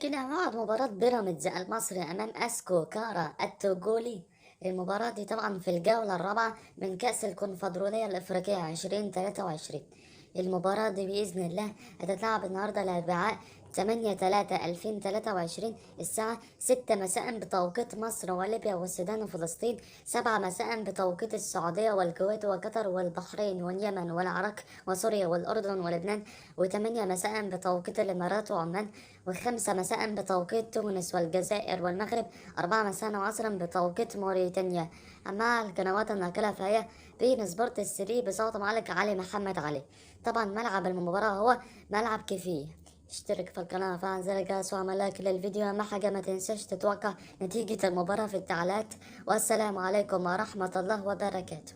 كده بعد مباراة بيراميدز المصري أمام أسكو كارا التوغولي. المباراة دي طبعا في الجولة الرابعة من كأس الكونفدرالية الإفريقية 2023. المباراة دي بإذن الله هتتلعب النهاردة الأربعاء 8/3/2023 الساعة 6 مساء بتوقيت مصر وليبيا والسودان وفلسطين، 7 مساء بتوقيت السعودية والكويت وقطر والبحرين واليمن والعراق وسوريا والأردن ولبنان، وثمانية مساء بتوقيت الإمارات وعمان، وخمسة مساء بتوقيت تونس والجزائر والمغرب، 4 مساء وعصرا بتوقيت موريتانيا. أما القنوات الناقلة فهي بين سبورت 3 بصوت معلق علي محمد علي. طبعا ملعب المباراة هو ملعب كيفية. اشترك في القناة وفعل زر الجرس واعمل لايك للفيديو. أهم حاجة ما تنساش تتوقع نتيجة المباراة في التعليقات. والسلام عليكم ورحمة الله وبركاته.